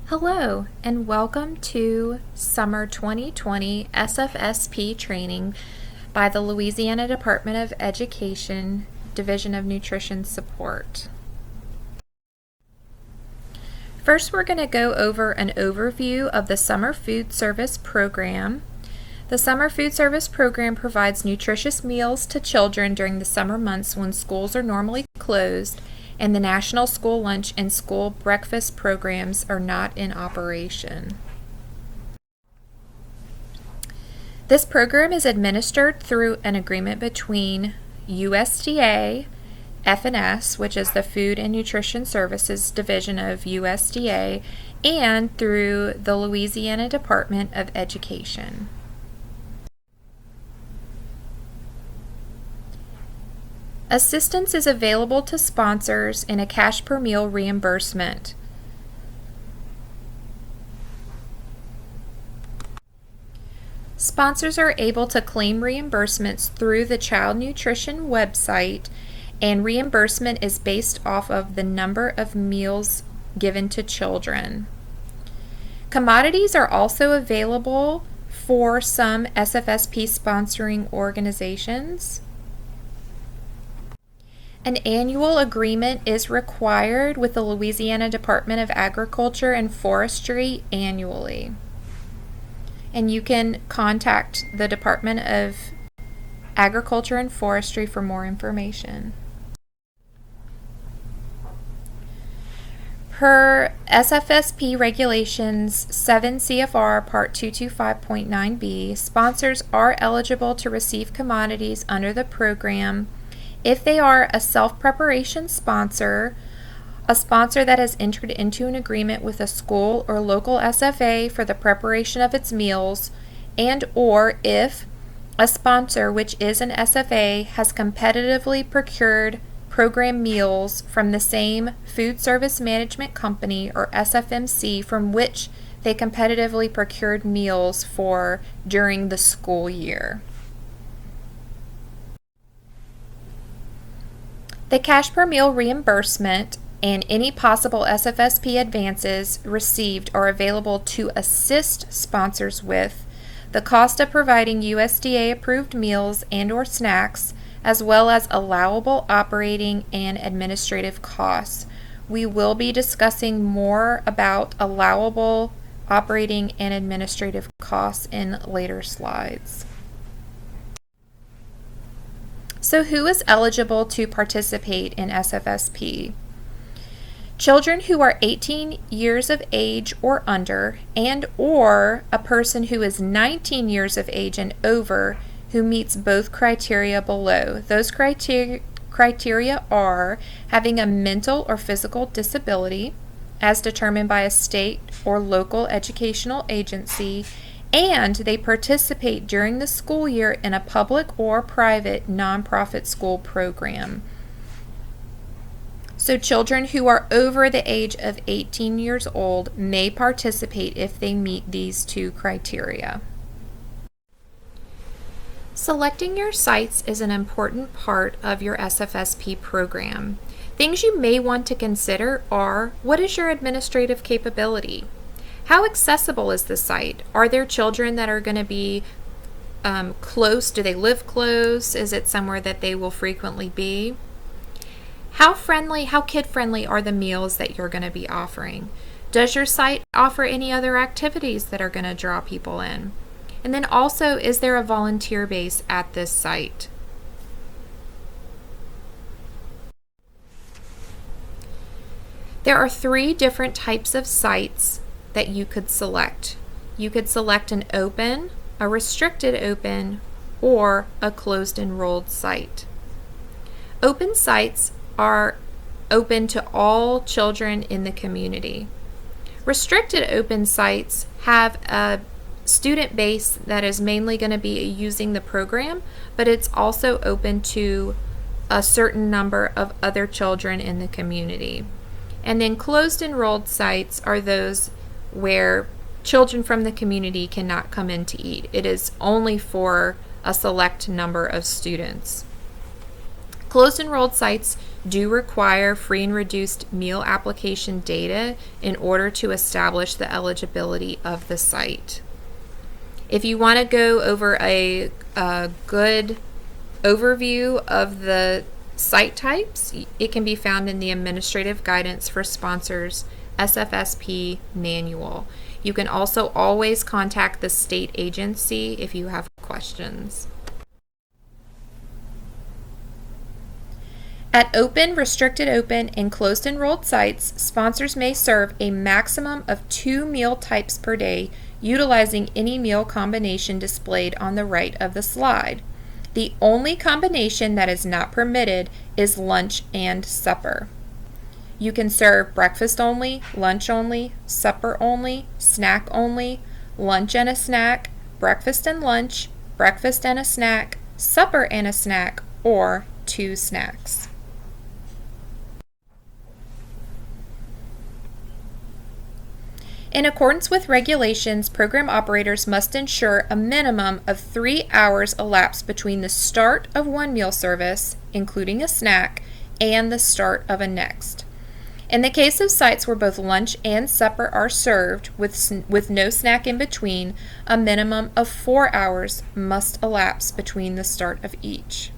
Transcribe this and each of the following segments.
Hello, and welcome to Summer 2020 SFSP training by the Louisiana Department of Education, Division of Nutrition Support. First, we're going to go over an overview of the Summer Food Service Program. The Summer Food Service Program provides nutritious meals to children during the summer months when schools are normally closed and the National School Lunch and School Breakfast programs are not in operation. This program is administered through an agreement between USDA, F&S, which is the Food and Nutrition Services Division of USDA, and through the Louisiana Department of Education. Assistance is available to sponsors in a cash per meal reimbursement. Sponsors are able to claim reimbursements through the Child Nutrition website, and reimbursement is based off of the number of meals given to children. Commodities are also available for some SFSP sponsoring organizations. An annual agreement is required with the Louisiana Department of Agriculture and Forestry annually. And you can contact the Department of Agriculture and Forestry for more information. Per SFSP Regulations 7 CFR Part 225.9b, sponsors are eligible to receive commodities under the program if they are a self-preparation sponsor, a sponsor that has entered into an agreement with a school or local SFA for the preparation of its meals, and or if a sponsor, which is an SFA, has competitively procured program meals from the same food service management company or SFMC from which they competitively procured meals for during the school year. The cash per meal reimbursement and any possible SFSP advances received are available to assist sponsors with the cost of providing USDA approved meals and or snacks, as well as allowable operating and administrative costs. We will be discussing more about allowable operating and administrative costs in later slides. So who is eligible to participate in SFSP? Children who are 18 years of age or under, and or a person who is 19 years of age and over who meets both criteria below. Those criteria are having a mental or physical disability as determined by a state or local educational agency, and they participate during the school year in a public or private nonprofit school program. So children who are over the age of 18 years old may participate if they meet these two criteria. Selecting your sites is an important part of your SFSP program. Things you may want to consider are: what is your administrative capability? How accessible is the site? Are there children that are going to be close? Do they live close? Is it somewhere that they will frequently be? How kid-friendly are the meals that you're going to be offering? Does your site offer any other activities that are going to draw people in? And then also, is there a volunteer base at this site? There are 3 different types of sites that you could select. You could select an open, a restricted open, or a closed enrolled site. Open sites are open to all children in the community. Restricted open sites have a student base that is mainly going to be using the program, but it's also open to a certain number of other children in the community. And then closed enrolled sites are those where children from the community cannot come in to eat. It is only for a select number of students. Closed enrolled sites do require free and reduced meal application data in order to establish the eligibility of the site. If you want to go over a good overview of the site types, it can be found in the Administrative Guidance for Sponsors SFSP manual. You can also always contact the state agency if you have questions. At open, restricted open, and closed enrolled sites, sponsors may serve a maximum of 2 meal types per day, utilizing any meal combination displayed on the right of the slide. The only combination that is not permitted is lunch and supper. You can serve breakfast only, lunch only, supper only, snack only, lunch and a snack, breakfast and lunch, breakfast and a snack, supper and a snack, or 2 snacks. In accordance with regulations, program operators must ensure a minimum of 3 hours elapse between the start of one meal service, including a snack, and the start of a next. In the case of sites where both lunch and supper are served with no snack in between, a minimum of 4 hours must elapse between the start of each.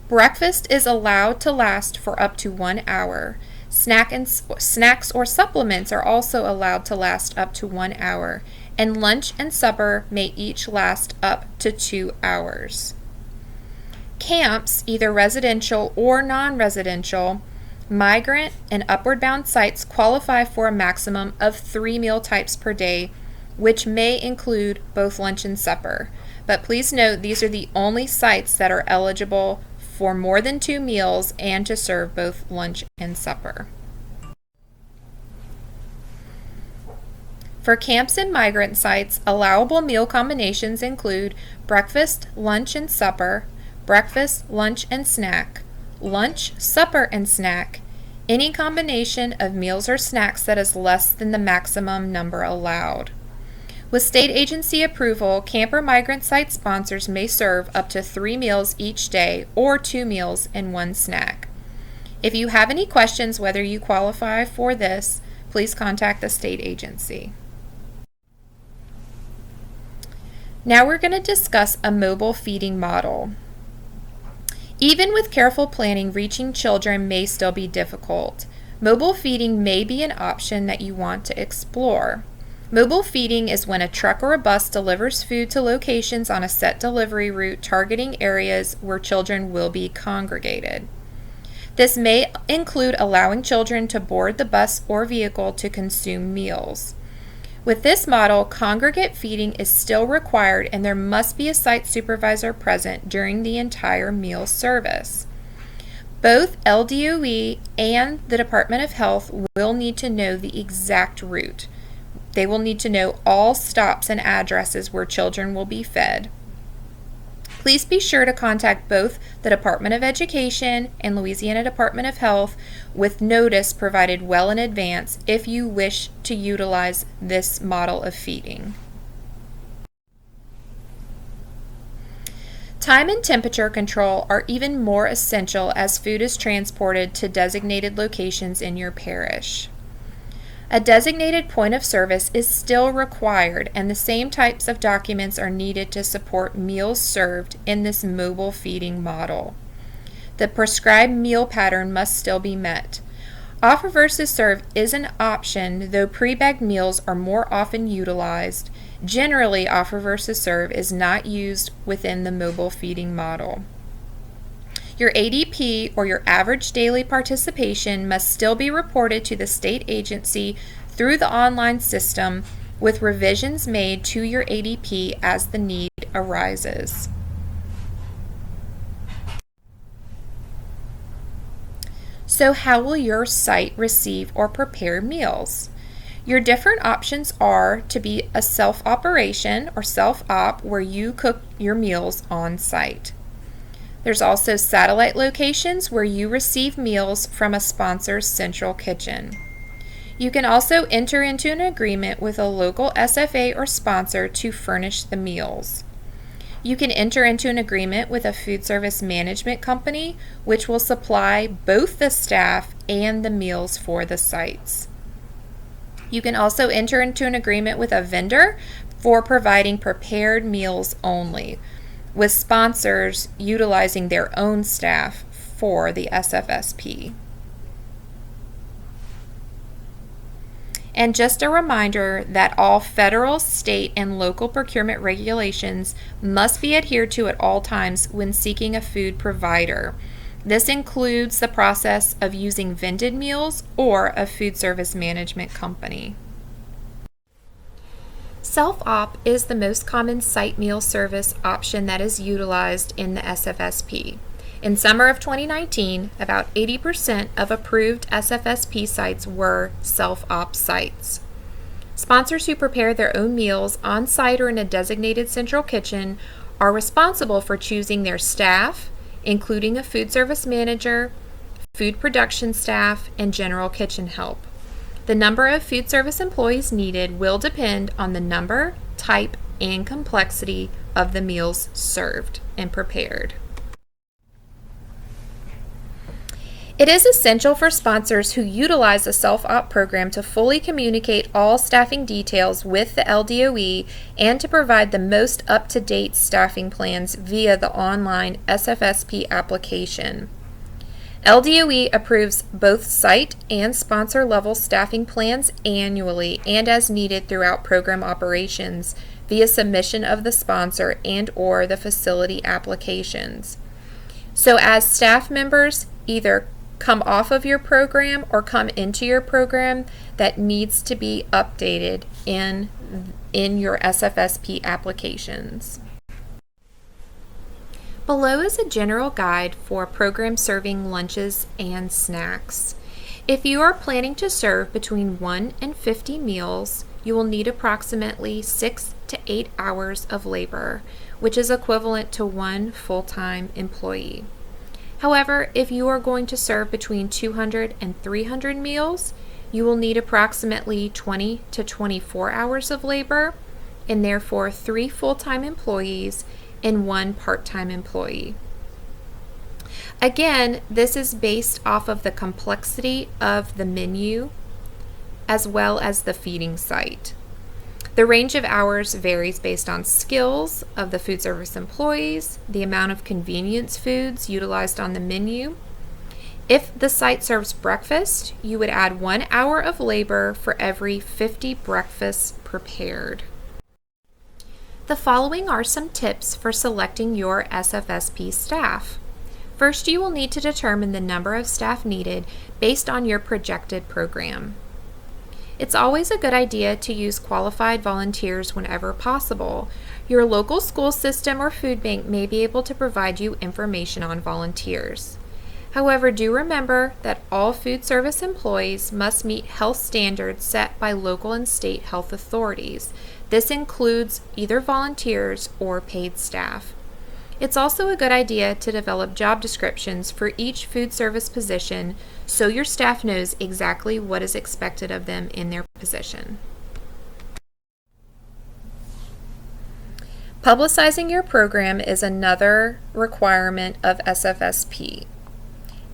Breakfast is allowed to last for up to 1 hour. Snacks or supplements are also allowed to last up to 1 hour, and lunch and supper may each last up to 2 hours. Camps, either residential or non-residential, migrant, and upward bound sites qualify for a maximum of 3 meal types per day, which may include both lunch and supper. But please note, these are the only sites that are eligible for more than 2 meals and to serve both lunch and supper. For camps and migrant sites, allowable meal combinations include breakfast, lunch, and supper, breakfast, lunch, and snack, lunch, supper, and snack, any combination of meals or snacks that is less than the maximum number allowed. With state agency approval, camp or migrant site sponsors may serve up to 3 meals each day or 2 meals and 1 snack. If you have any questions whether you qualify for this, please contact the state agency. Now we're going to discuss a mobile feeding model. Even with careful planning, reaching children may still be difficult. Mobile feeding may be an option that you want to explore. Mobile feeding is when a truck or a bus delivers food to locations on a set delivery route targeting areas where children will be congregated. This may include allowing children to board the bus or vehicle to consume meals. With this model, congregate feeding is still required and there must be a site supervisor present during the entire meal service. Both LDOE and the Department of Health will need to know the exact route. They will need to know all stops and addresses where children will be fed. Please be sure to contact both the Department of Education and Louisiana Department of Health with notice provided well in advance if you wish to utilize this model of feeding. Time and temperature control are even more essential as food is transported to designated locations in your parish. A designated point of service is still required, and the same types of documents are needed to support meals served in this mobile feeding model. The prescribed meal pattern must still be met. Offer versus serve is an option, though pre-bagged meals are more often utilized. Generally, offer versus serve is not used within the mobile feeding model. Your ADP, or your average daily participation, must still be reported to the state agency through the online system, with revisions made to your ADP as the need arises. So how will your site receive or prepare meals? Your different options are to be a self-operation or self-op where you cook your meals on site. There's also satellite locations where you receive meals from a sponsor's central kitchen. You can also enter into an agreement with a local SFA or sponsor to furnish the meals. You can enter into an agreement with a food service management company, which will supply both the staff and the meals for the sites. You can also enter into an agreement with a vendor for providing prepared meals only, with sponsors utilizing their own staff for the SFSP. And just a reminder that all federal, state, and local procurement regulations must be adhered to at all times when seeking a food provider. This includes the process of using vended meals or a food service management company. Self-op is the most common site meal service option that is utilized in the SFSP. In summer of 2019, about 80% of approved SFSP sites were self-op sites. Sponsors who prepare their own meals on site or in a designated central kitchen are responsible for choosing their staff, including a food service manager, food production staff, and general kitchen help. The number of food service employees needed will depend on the number, type, and complexity of the meals served and prepared. It is essential for sponsors who utilize a self-op program to fully communicate all staffing details with the LDOE and to provide the most up-to-date staffing plans via the online SFSP application. LDOE approves both site and sponsor level staffing plans annually and as needed throughout program operations via submission of the sponsor and/or the facility applications. So as staff members either come off of your program or come into your program, that needs to be updated in your SFSP applications. Below is a general guide for program serving lunches and snacks. If you are planning to serve between 1 and 50 meals, you will need approximately 6 to 8 hours of labor, which is equivalent to 1 full-time employee. However, if you are going to serve between 200 and 300 meals, you will need approximately 20 to 24 hours of labor, and therefore 3 full-time employees and 1 part-time employee. Again, this is based off of the complexity of the menu as well as the feeding site. The range of hours varies based on skills of the food service employees, the amount of convenience foods utilized on the menu. If the site serves breakfast, you would add 1 hour of labor for every 50 breakfasts prepared. The following are some tips for selecting your SFSP staff. First, you will need to determine the number of staff needed based on your projected program. It's always a good idea to use qualified volunteers whenever possible. Your local school system or food bank may be able to provide you information on volunteers. However, do remember that all food service employees must meet health standards set by local and state health authorities. This includes either volunteers or paid staff. It's also a good idea to develop job descriptions for each food service position so your staff knows exactly what is expected of them in their position. Publicizing your program is another requirement of SFSP.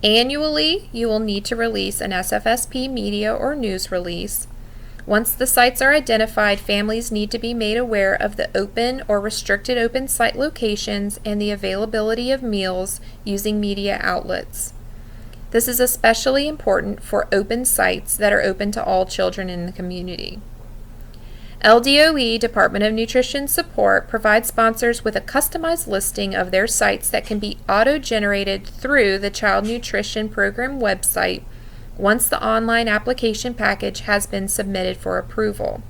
Annually, you will need to release an SFSP media or news release. Once the sites are identified, families need to be made aware of the open or restricted open site locations and the availability of meals using media outlets. This is especially important for open sites that are open to all children in the community. LDOE, Department of Nutrition Support, provides sponsors with a customized listing of their sites that can be auto-generated through the Child Nutrition Program website once the online application package has been submitted for approval.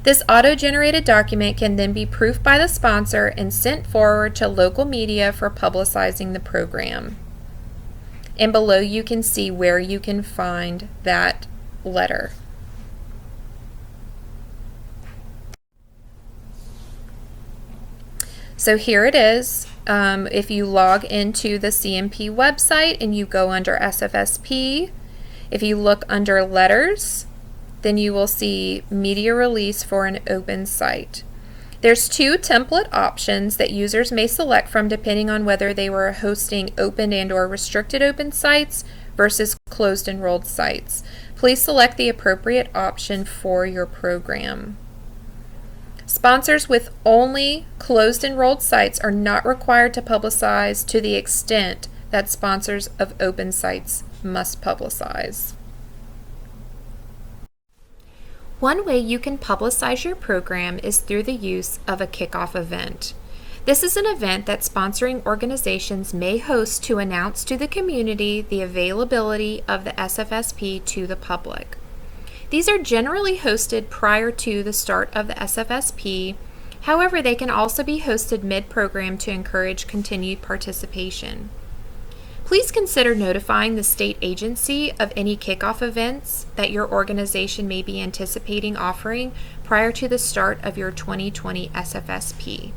This auto-generated document can then be proofed by the sponsor and sent forward to local media for publicizing the program. And below you can see where you can find that letter. So here it is. If you log into the CNP website and you go under SFSP, if you look under letters, then you will see media release for an open site. There's two template options that users may select from depending on whether they were hosting open and/or restricted open sites versus closed enrolled sites. Please select the appropriate option for your program. Sponsors with only closed enrolled sites are not required to publicize to the extent that sponsors of open sites must publicize. One way you can publicize your program is through the use of a kickoff event. This is an event that sponsoring organizations may host to announce to the community the availability of the SFSP to the public. These are generally hosted prior to the start of the SFSP. However, they can also be hosted mid-program to encourage continued participation. Please consider notifying the state agency of any kickoff events that your organization may be anticipating offering prior to the start of your 2020 SFSP.